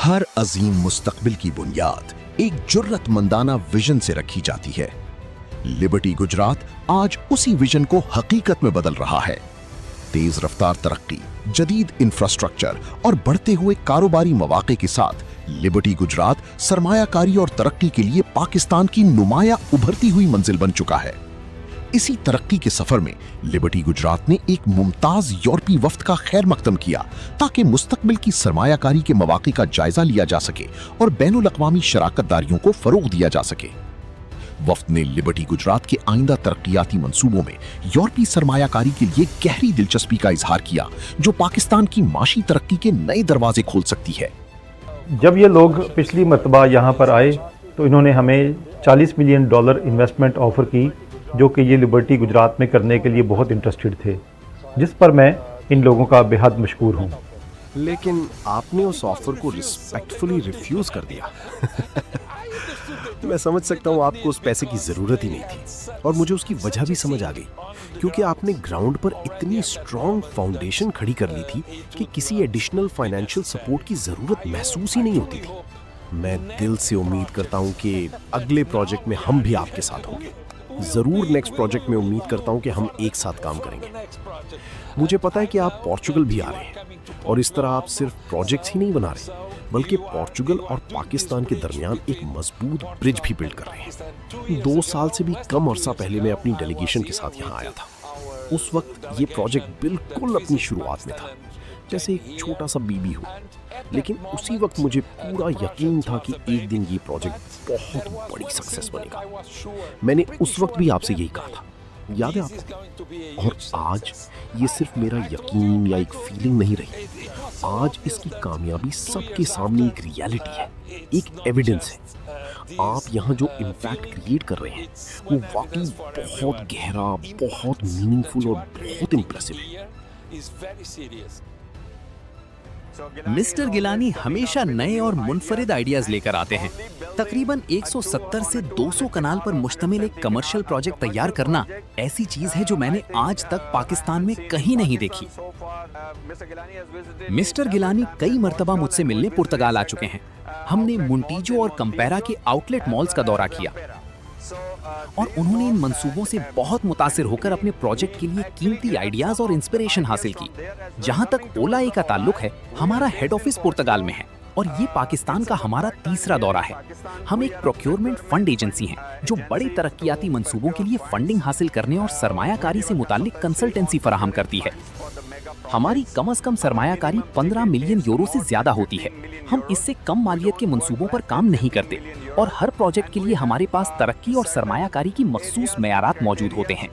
ہر عظیم مستقبل کی بنیاد ایک جرأتمندانہ ویژن سے رکھی جاتی ہے۔ لبرٹی گجرات آج اسی ویژن کو حقیقت میں بدل رہا ہے۔ تیز رفتار ترقی، جدید انفراسٹرکچر اور بڑھتے ہوئے کاروباری مواقع کے ساتھ لبرٹی گجرات سرمایہ کاری اور ترقی کے لیے پاکستان کی نمایاں ابھرتی ہوئی منزل بن چکا ہے۔ اسی ترقی کے سفر میں لبرٹی گجرات نے ایک ممتاز یورپی وفد کا خیر مقدم کیا تاکہ مستقبل کی سرمایہ کاری کے مواقع کا جائزہ لیا جا سکے اور بین الاقوامی شراکت داریوں کو فروغ دیا جا سکے۔ وفد نے لبرٹی گجرات کے آئندہ ترقیاتی منصوبوں میں یورپی سرمایہ کاری کے لیے گہری دلچسپی کا اظہار کیا، جو پاکستان کی معاشی ترقی کے نئے دروازے کھول سکتی ہے۔ جب یہ لوگ پچھلی مرتبہ یہاں پر آئے تو انہوں نے ہمیں $40 ملین انویسٹمنٹ آفر کی، جو کہ یہ لبرٹی گجرات میں کرنے کے لیے بہت انٹرسٹڈ تھے، جس پر میں ان لوگوں کا بے حد مشکور ہوں۔ لیکن آپ نے اس آفر کو ریسپیکٹفلی ریفیوز کر دیا۔ میں سمجھ سکتا ہوں آپ کو اس پیسے کی ضرورت ہی نہیں تھی، اور مجھے اس کی وجہ بھی سمجھ آ گئی، کیونکہ آپ نے گراؤنڈ پر اتنی اسٹرانگ فاؤنڈیشن کھڑی کر لی تھی کہ کسی ایڈیشنل فائنینشیل سپورٹ کی ضرورت محسوس ہی نہیں ہوتی تھی۔ میں دل سے امید کرتا ہوں کہ اگلے پروجیکٹ میں ہم بھی آپ کے ساتھ ہوں گے۔ ضرور نیکسٹ پروجیکٹ میں امید کرتا ہوں کہ ہم ایک ساتھ کام کریں گے۔ مجھے پتا ہے کہ آپ پورچوگل بھی آ رہے ہیں، اور اس طرح آپ صرف پروجیکٹس ہی نہیں بنا رہے بلکہ پورچوگل اور پاکستان کے درمیان ایک مضبوط برج بھی بلڈ کر رہے ہیں۔ 2 سال سے بھی کم عرصہ پہلے میں اپنی ڈیلیگیشن کے ساتھ یہاں آیا تھا۔ اس وقت یہ پروجیکٹ بالکل اپنی شروعات میں تھا، جیسے ایک چھوٹا سا بیبی ہو، لیکن اسی وقت مجھے پورا یقین تھا کہ ایک دن یہ پروجیکٹ بہت بڑی سکسیس بنے گا۔ میں نے اس وقت بھی آپ سے یہی کہا تھا، یاد ہے آپ کو؟ اور آج یہ صرف میرا یقین یا ایک فیلنگ نہیں رہی، آج اس کی کامیابی سب کے سامنے ایک ریالٹی ہے، ایک ایویڈنس ہے۔ آپ یہاں جو امپیکٹ کریٹ کر رہے ہیں وہ واقعی بہت گہرا، بہت میننگ فل اور بہت امپریسو ہے۔ مسٹر گیلانی ہمیشہ نئے اور منفرد آئیڈیاز لے کر آتے ہیں۔ تقریباً 170 سے 200 کنال پر مشتمل ایک کمرشل پروجیکٹ تیار کرنا ایسی چیز ہے جو میں نے آج تک پاکستان میں کہیں نہیں دیکھی۔ مسٹر گیلانی کئی مرتبہ مجھ سے ملنے پرتگال آ چکے ہیں۔ ہم نے مونٹیجو اور کمپیرا کے آؤٹ لیٹ مالز کا دورہ کیا، اور انہوں نے ان منصوبوں سے بہت متاثر ہو کر اپنے پروجیکٹ کے لیے قیمتی آئیڈیاز اور انسپریشن حاصل کی۔ جہاں تک اولا اے کا تعلق ہے، ہمارا ہیڈ آفس پرتگال میں ہے، اور یہ پاکستان کا ہمارا تیسرا دورہ ہے۔ ہم ایک پروکیورمنٹ فنڈ ایجنسی ہیں جو بڑے ترقیاتی منصوبوں کے لیے فنڈنگ حاصل کرنے اور سرمایہ کاری سے متعلق کنسلٹنسی فراہم کرتی ہے۔ ہماری کم از کم سرمایہ کاری 15 ملین یورو سے زیادہ ہوتی ہے۔ ہم اس سے کم مالیت کے منصوبوں پر کام نہیں کرتے، اور ہر پروجیکٹ کے لیے ہمارے پاس ترقی اور سرمایہ کاری کی مخصوص معیارات موجود ہوتے ہیں۔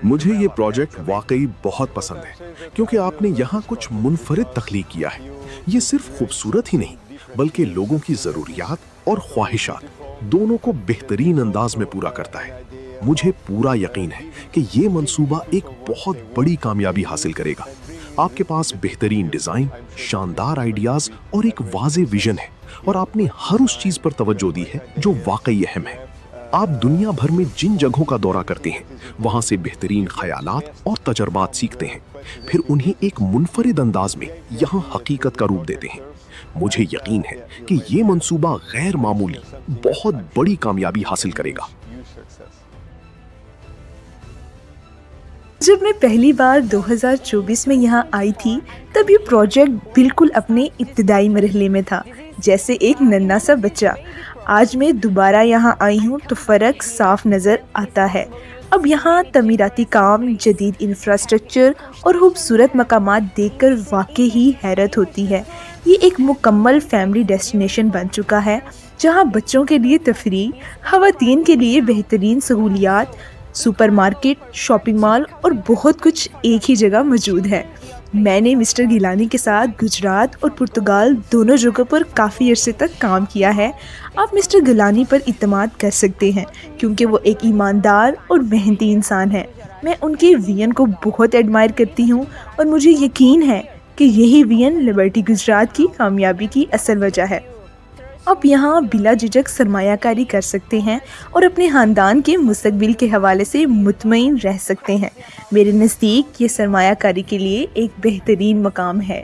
مجھے یہ پروجیکٹ واقعی بہت پسند ہے، کیونکہ آپ نے یہاں کچھ منفرد تخلیق کیا ہے۔ یہ صرف خوبصورت ہی نہیں بلکہ لوگوں کی ضروریات اور خواہشات دونوں کو بہترین انداز میں پورا کرتا ہے۔ مجھے پورا یقین ہے کہ یہ منصوبہ ایک بہت بڑی کامیابی حاصل کرے گا۔ آپ کے پاس بہترین ڈیزائن، شاندار آئیڈیاز اور ایک واضح ویژن ہے، اور آپ نے ہر اس چیز پر توجہ دی ہے جو واقعی اہم ہے۔ آپ دنیا بھر میں جن جگہوں کا دورہ کرتے ہیں وہاں سے بہترین خیالات اور تجربات سیکھتے ہیں، پھر انہیں ایک منفرد انداز میں یہاں حقیقت کا روپ دیتے ہیں۔ مجھے یقین ہے کہ یہ منصوبہ غیر معمولی، بہت بڑی کامیابی حاصل کرے گا۔ جب میں پہلی بار 2024 میں یہاں آئی تھی تب یہ پروجیکٹ بالکل اپنے ابتدائی مرحلے میں تھا، جیسے ایک ننھا سا بچہ۔ آج میں دوبارہ یہاں آئی ہوں تو فرق صاف نظر آتا ہے۔ اب یہاں تعمیراتی کام، جدید انفراسٹرکچر اور خوبصورت مقامات دیکھ کر واقعی ہی حیرت ہوتی ہے۔ یہ ایک مکمل فیملی ڈیسٹینیشن بن چکا ہے، جہاں بچوں کے لیے تفریح، خواتین کے لیے بہترین سہولیات، سپر مارکیٹ، شاپنگ مال اور بہت کچھ ایک ہی جگہ موجود ہے۔ میں نے مسٹر گیلانی کے ساتھ گجرات اور پرتگال دونوں جگہوں پر کافی عرصے تک کام کیا ہے۔ آپ مسٹر گیلانی پر اعتماد کر سکتے ہیں، کیونکہ وہ ایک ایماندار اور محنتی انسان ہیں۔ میں ان کے ویژن کو بہت ایڈمائر کرتی ہوں، اور مجھے یقین ہے کہ یہی ویژن لبرٹی گجرات کی کامیابی کی اصل وجہ ہے۔ آپ یہاں بلا جھجک سرمایہ کاری کر سکتے ہیں اور اپنے خاندان کے مستقبل کے حوالے سے مطمئن رہ سکتے ہیں۔ میرے نزدیک یہ سرمایہ کاری کے لیے ایک بہترین مقام ہے۔